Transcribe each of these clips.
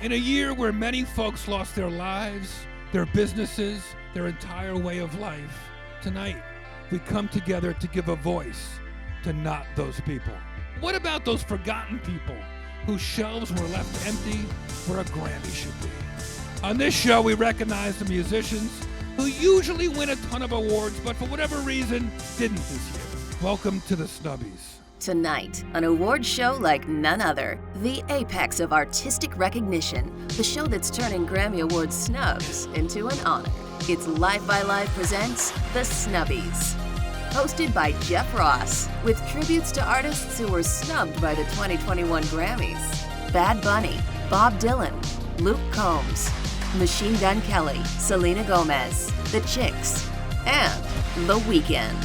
In a year where many folks lost their lives, their businesses, their entire way of life, tonight we come together to give a voice to not those people. What about those forgotten people whose shelves were left empty where a Grammy should be? On this show, we recognize the musicians who usually win a ton of awards, but for whatever reason, didn't this year. Welcome to the Snubbies. Tonight, an award show like none other. The apex of artistic recognition. The show that's turning Grammy Award snubs into an honor. It's Live by Live presents The Snubbies. Hosted by Jeff Ross, with tributes to artists who were snubbed by the 2021 Grammys. Bad Bunny, Bob Dylan, Luke Combs, Machine Gun Kelly, Selena Gomez, The Chicks, and The Weeknd.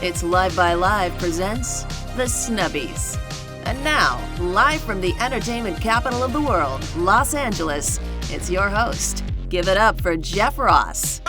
It's Live by Live presents The Snubbies. And now, live from the entertainment capital of the world, Los Angeles, it's your host. Give it up for Jeff Ross.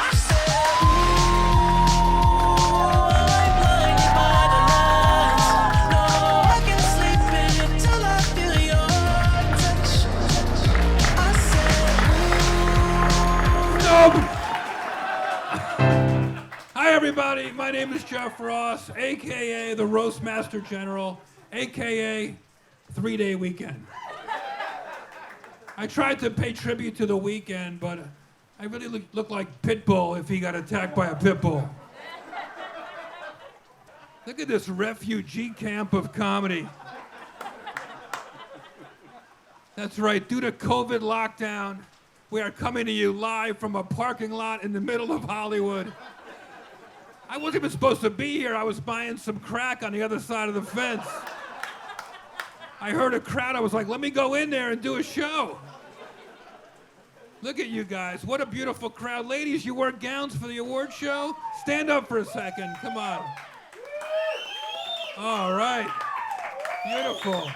Hi everybody, my name is Jeff Ross, aka the Roast Master General, aka 3-Day Weekend. I tried to pay tribute to The Weeknd, but I really look like Pitbull if he got attacked by a pitbull. Look at this refugee camp of comedy. That's right, due to COVID lockdown, we are coming to you live from a parking lot in the middle of Hollywood. I wasn't even supposed to be here. I was buying some crack on the other side of the fence. I heard a crowd. I was like, let me go in there and do a show. Look at you guys. What a beautiful crowd. Ladies, you wear gowns for the award show? Stand up for a second. Come on. All right. Beautiful.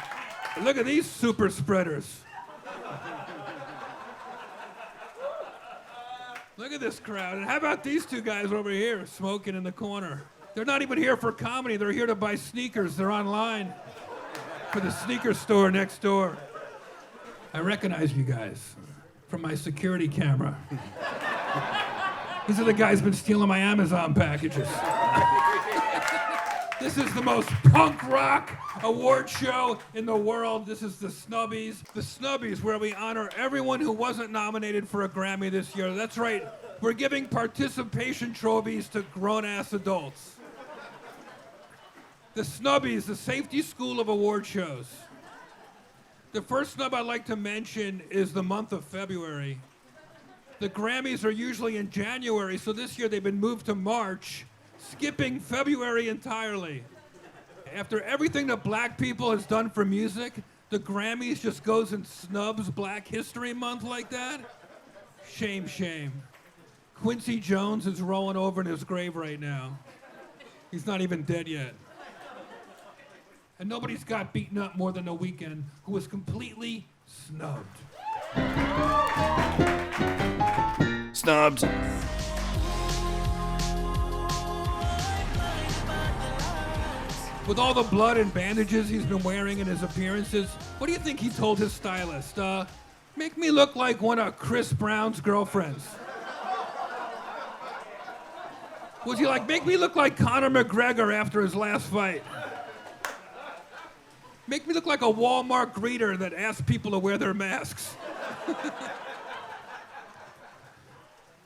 Look at these super spreaders. Look at this crowd. And how about these two guys over here smoking in the corner? They're not even here for comedy. They're here to buy sneakers. They're online for the sneaker store next door. I recognize you guys from my security camera. These are the guys who've been stealing my Amazon packages. This is the most punk rock award show in the world. This is the Snubbies. The Snubbies, where we honor everyone who wasn't nominated for a Grammy this year. That's right, we're giving participation trophies to grown-ass adults. The Snubbies, the safety school of award shows. The first snub I'd like to mention is the month of February. The Grammys are usually in January, so this year they've been moved to March, skipping February entirely. After everything that black people has done for music, the Grammys just goes and snubs Black History Month like that? Shame, shame. Quincy Jones is rolling over in his grave right now. He's not even dead yet. And nobody's got beaten up more than The Weeknd, who was completely snubbed. Snubbed. With all the blood and bandages he's been wearing in his appearances, what do you think he told his stylist? Make me look like one of Chris Brown's girlfriends. Was he like, make me look like Conor McGregor after his last fight? Make me look like a Walmart greeter that asks people to wear their masks.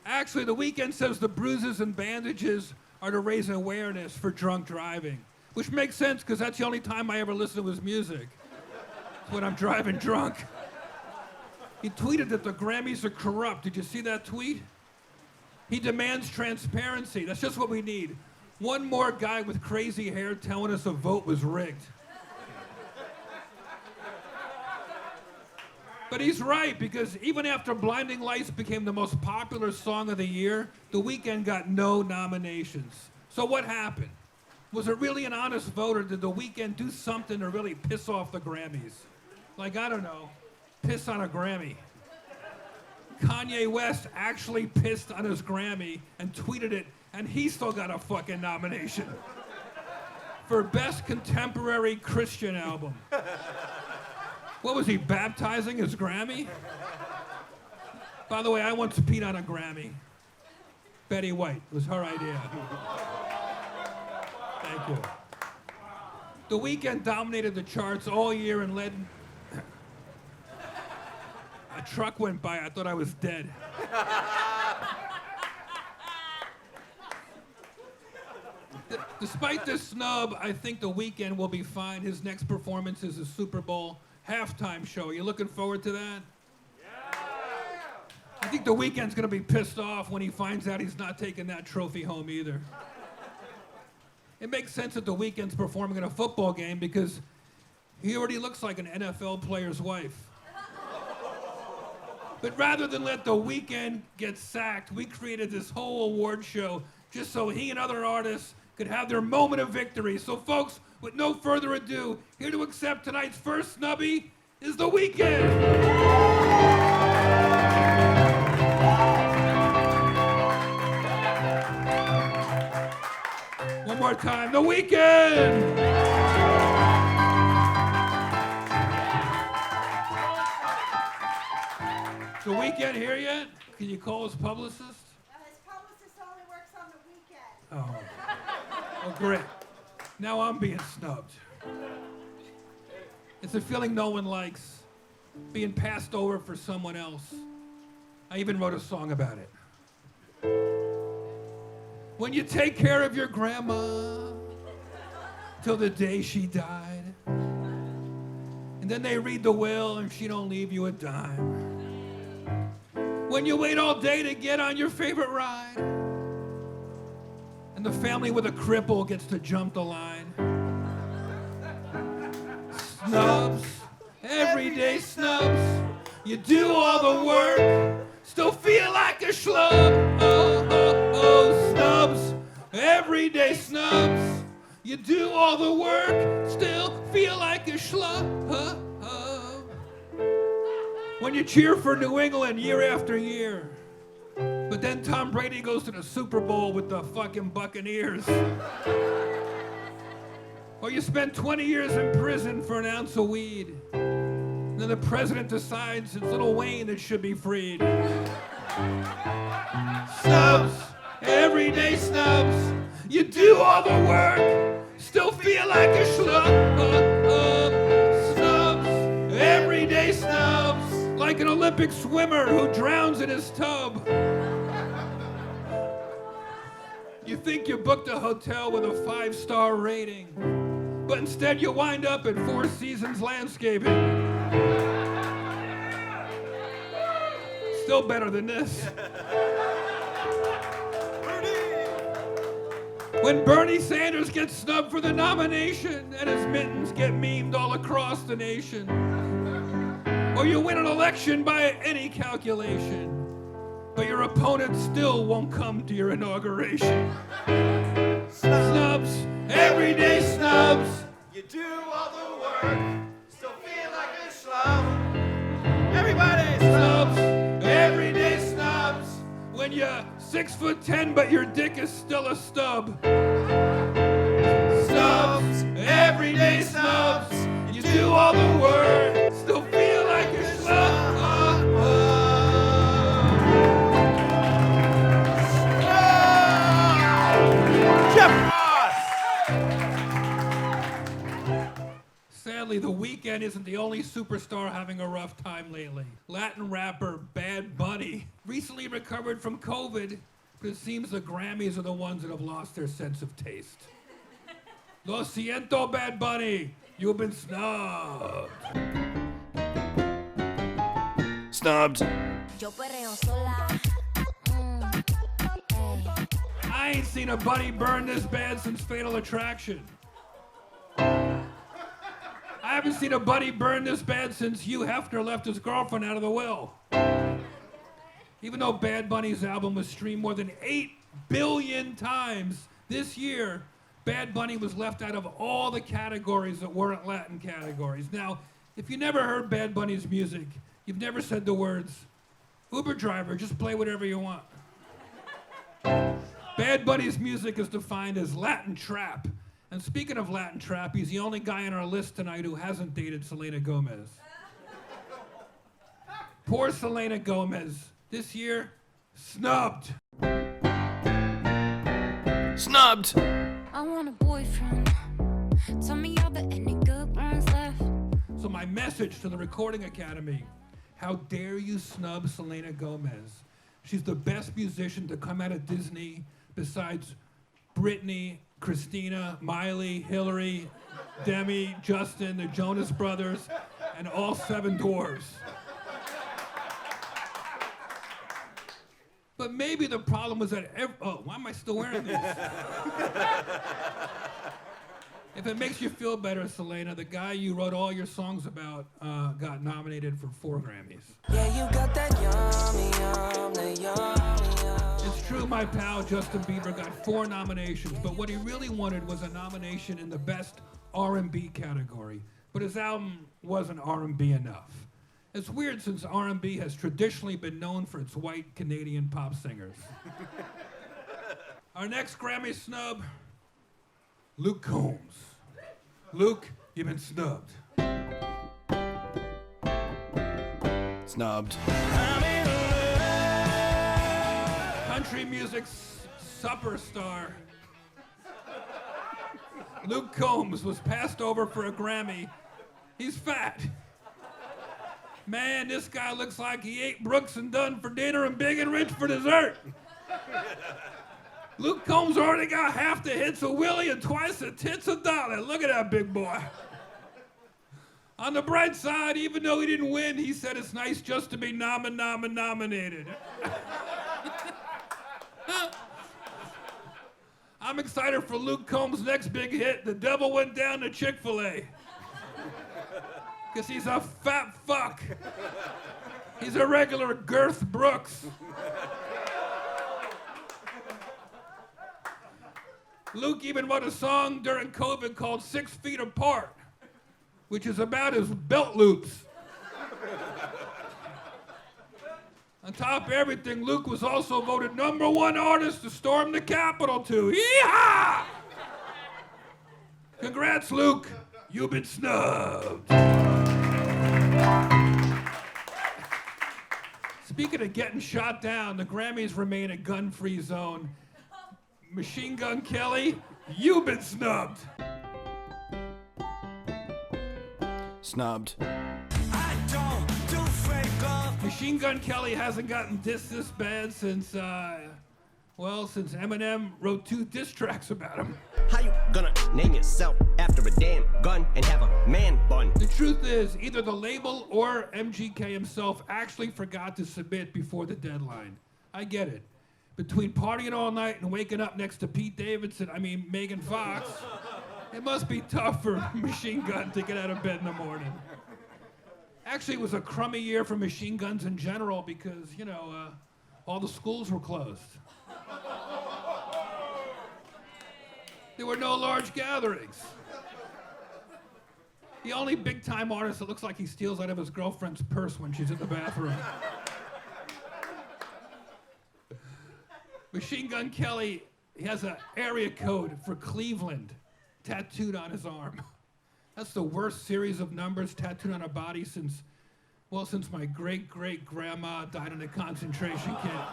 Actually, The Weeknd says the bruises and bandages are to raise awareness for drunk driving. Which makes sense, because that's the only time I ever listen to his music. It's when I'm driving drunk. He tweeted that the Grammys are corrupt. Did you see that tweet? He demands transparency. That's just what we need. One more guy with crazy hair telling us a vote was rigged. But he's right, because even after Blinding Lights became the most popular song of the year, The Weeknd got no nominations. So what happened? Was it really an honest vote, or did The Weeknd do something to really piss off the Grammys? Like, I don't know, piss on a Grammy. Kanye West actually pissed on his Grammy and tweeted it And he still got a fucking nomination for Best Contemporary Christian Album. What was he, baptizing his Grammy? By the way, I once peed on a Grammy. Betty White, it was her idea. Thank you. The Weeknd dominated the charts all year and led... A truck went by, I thought I was dead. Despite this snub, I think The Weeknd will be fine. His next performance is a Super Bowl halftime show. Are you looking forward to that? Yeah! I think The Weeknd's gonna be pissed off when he finds out he's not taking that trophy home either. It makes sense that The Weeknd's performing in a football game because he already looks like an NFL player's wife. But rather than let The Weeknd get sacked, we created this whole award show just so he and other artists could have their moment of victory. So folks, with no further ado, here to accept tonight's first snubby is The Weeknd. One more time, The Weeknd! The Weeknd here yet? Can you call his publicist? His publicist only works on the weekend. Oh, great. Now I'm being snubbed. It's a feeling no one likes, being passed over for someone else. I even wrote a song about it. When you take care of your grandma till the day she died, and then they read the will and she don't leave you a dime. When you wait all day to get on your favorite ride, and the family with a cripple gets to jump the line. Snubs, everyday snubs. You do all the work, still feel like a schlub. Oh, oh, oh, snubs, everyday snubs. You do all the work, still feel like a schlub. Oh, oh. When you cheer for New England year after year, but then Tom Brady goes to the Super Bowl with the fucking Buccaneers. Or you spend 20 years in prison for an ounce of weed. And then the president decides it's Lil Wayne that should be freed. Snubs, everyday snubs. You do all the work, still feel like a schlub. Snubs, everyday snubs. Like an Olympic swimmer who drowns in his tub. You think you booked a hotel with a 5-star rating, but instead you wind up at Four Seasons Landscaping. Still better than this. When Bernie Sanders gets snubbed for the nomination and his mittens get memed all across the nation. Or you win an election by any calculation, but your opponent still won't come to your inauguration. Snubs, everyday snubs. You do all the work, still feel like a schlub. Everybody Snubs, everyday snubs. When you're 6'10", but your dick is still a stub. Snubs, everyday snubs. You do all the work, still feel like a schlub. Jeff Ross! Sadly, The Weeknd isn't the only superstar having a rough time lately. Latin rapper Bad Bunny recently recovered from COVID, but it seems the Grammys are the ones that have lost their sense of taste. Lo siento, Bad Bunny. You've been snubbed. Snubbed. Yo perreo sola. I ain't seen a bunny burn this bad since Fatal Attraction. I haven't seen a bunny burn this bad since Hugh Hefner left his girlfriend out of the will. Even though Bad Bunny's album was streamed more than 8 billion times this year, Bad Bunny was left out of all the categories that weren't Latin categories. Now, if you never heard Bad Bunny's music, you've never said the words, Uber driver, just play whatever you want. Bad Bunny's music is defined as Latin trap. And speaking of Latin trap, he's the only guy on our list tonight who hasn't dated Selena Gomez. Poor Selena Gomez. This year, snubbed. Snubbed. I want a boyfriend. Tell me are there any good ones left? So my message to the Recording Academy, how dare you snub Selena Gomez? She's the best musician to come out of Disney besides Britney, Christina, Miley, Hillary, Demi, Justin, the Jonas Brothers, and all 7 dwarves. But maybe the problem was that why am I still wearing this? If it makes you feel better, Selena, the guy you wrote all your songs about got nominated for 4 Grammys. Yeah, you got that yummy, yum. It's true my pal Justin Bieber got 4 nominations, but what he really wanted was a nomination in the best R&B category. But his album wasn't R&B enough. It's weird since R&B has traditionally been known for its white Canadian pop singers. Our next Grammy snub, Luke Combs. Luke, you've been snubbed. Snubbed. Country music superstar Luke Combs was passed over for a Grammy. He's fat. Man, this guy looks like he ate Brooks and Dunn for dinner and Big and Rich for dessert. Luke Combs already got half the hits of Willie and twice the tits of Dolly. Look at that big boy. On the bright side, even though he didn't win, he said it's nice just to be nominated. I'm excited for Luke Combs' next big hit, The Devil Went Down to Chick-fil-A. Because he's a fat fuck. He's a regular Girth Brooks. Luke even wrote a song during COVID called 6 Feet Apart, which is about his belt loops. On top of everything, Luke was also voted #1 artist to storm the Capitol too. Yeehaw! Congrats, Luke. You've been snubbed. Speaking of getting shot down, the Grammys remain a gun-free zone. Machine Gun Kelly, you've been snubbed. Snubbed. I don't do fake love. Machine Gun Kelly hasn't gotten dissed this bad since Eminem wrote 2 diss tracks about him. How you gonna name yourself after a damn gun and have a man bun? The truth is, either the label or MGK himself actually forgot to submit before the deadline. I get it. Between partying all night and waking up next to Megan Fox, it must be tough for Machine Gun to get out of bed in the morning. Actually, it was a crummy year for machine guns in general because, all the schools were closed. There were no large gatherings. The only big-time artist that looks like he steals out of his girlfriend's purse when she's in the bathroom. Machine Gun Kelly, he has an area code for Cleveland tattooed on his arm. That's the worst series of numbers tattooed on a body since my great-great-grandma died in a concentration camp.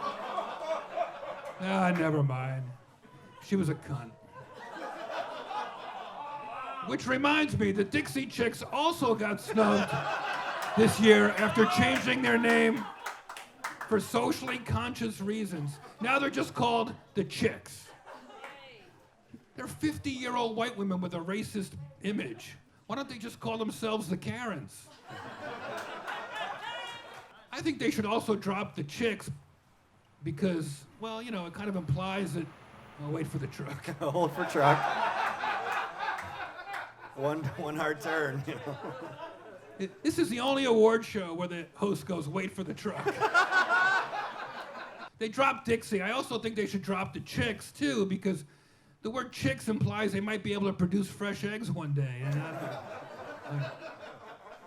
Never mind. She was a cunt. Which reminds me, the Dixie Chicks also got snubbed this year after changing their name for socially conscious reasons. Now they're just called the Chicks. They're 50-year-old white women with a racist image. Why don't they just call themselves the Karens? I think they should also drop the Chicks because, it kind of implies that, wait for the truck. Hold for truck. One hard turn. This is the only award show where the host goes, wait for the truck. They dropped Dixie. I also think they should drop the Chicks, too, because the word chicks implies they might be able to produce fresh eggs one day. And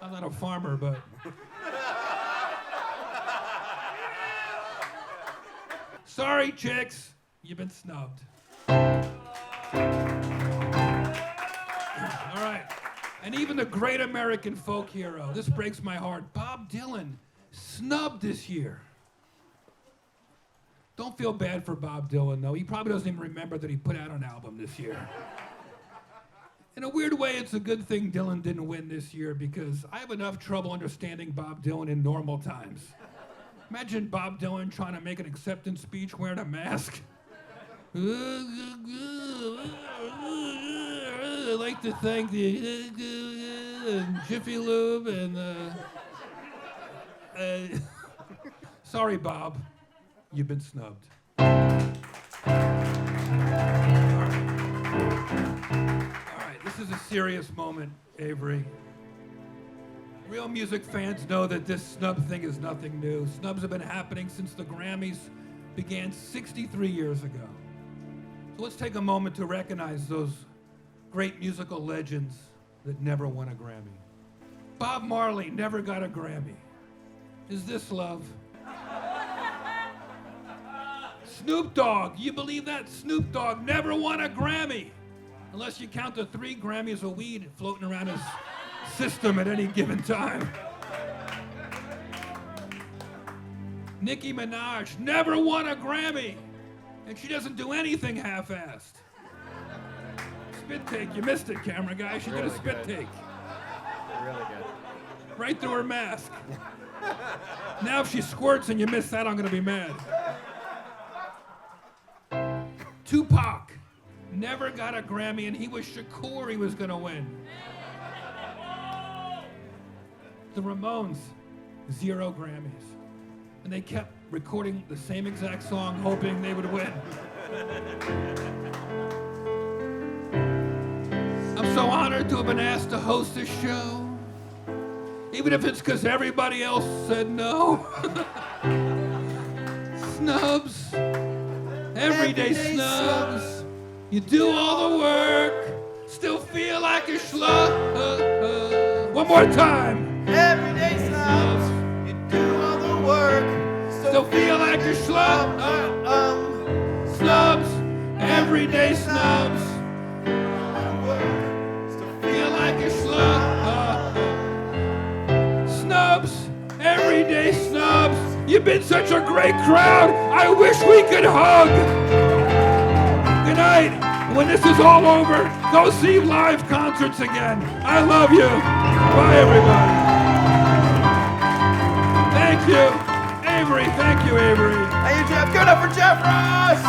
I'm not a farmer, but... Sorry, Chicks. You've been snubbed. All right. And even the great American folk hero, this breaks my heart, Bob Dylan, snubbed this year. Don't feel bad for Bob Dylan, though. He probably doesn't even remember that he put out an album this year. In a weird way, it's a good thing Dylan didn't win this year because I have enough trouble understanding Bob Dylan in normal times. Imagine Bob Dylan trying to make an acceptance speech wearing a mask. I'd like to thank the Jiffy Lube and sorry, Bob, you've been snubbed. All right, this is a serious moment, Avery. Real music fans know that this snub thing is nothing new. Snubs have been happening since the Grammys began 63 years ago. So let's take a moment to recognize those great musical legends that never won a Grammy. Bob Marley never got a Grammy. Is this love? Snoop Dogg, you believe that? Snoop Dogg never won a Grammy. Unless you count the 3 Grammys of weed floating around his system at any given time. Nicki Minaj never won a Grammy. And she doesn't do anything half-assed. Spit take, you missed it, camera guy. She did a spit take. Really good. Right through her mask. Now if she squirts and you miss that, I'm gonna be mad. Tupac never got a Grammy and he was sure he was gonna win. The Ramones, 0 Grammys. And they kept recording the same exact song, hoping they would win. I'm so honored to have been asked to host this show, even if it's because everybody else said no. Snubs, everyday snubs. You do all the work, still feel like a schlub. One more time. Everyday snubs. You do all the work. Still feel like a schlub. Snubs, everyday snubs. Feel like a schlub. Snubs, everyday snubs. You've been such a great crowd. I wish we could hug. Good night. When this is all over, go see live concerts again. I love you. Bye, everybody. Thank you. Avery, thank you, Avery. Hey, you Jeff. Give it up for Jeff Ross.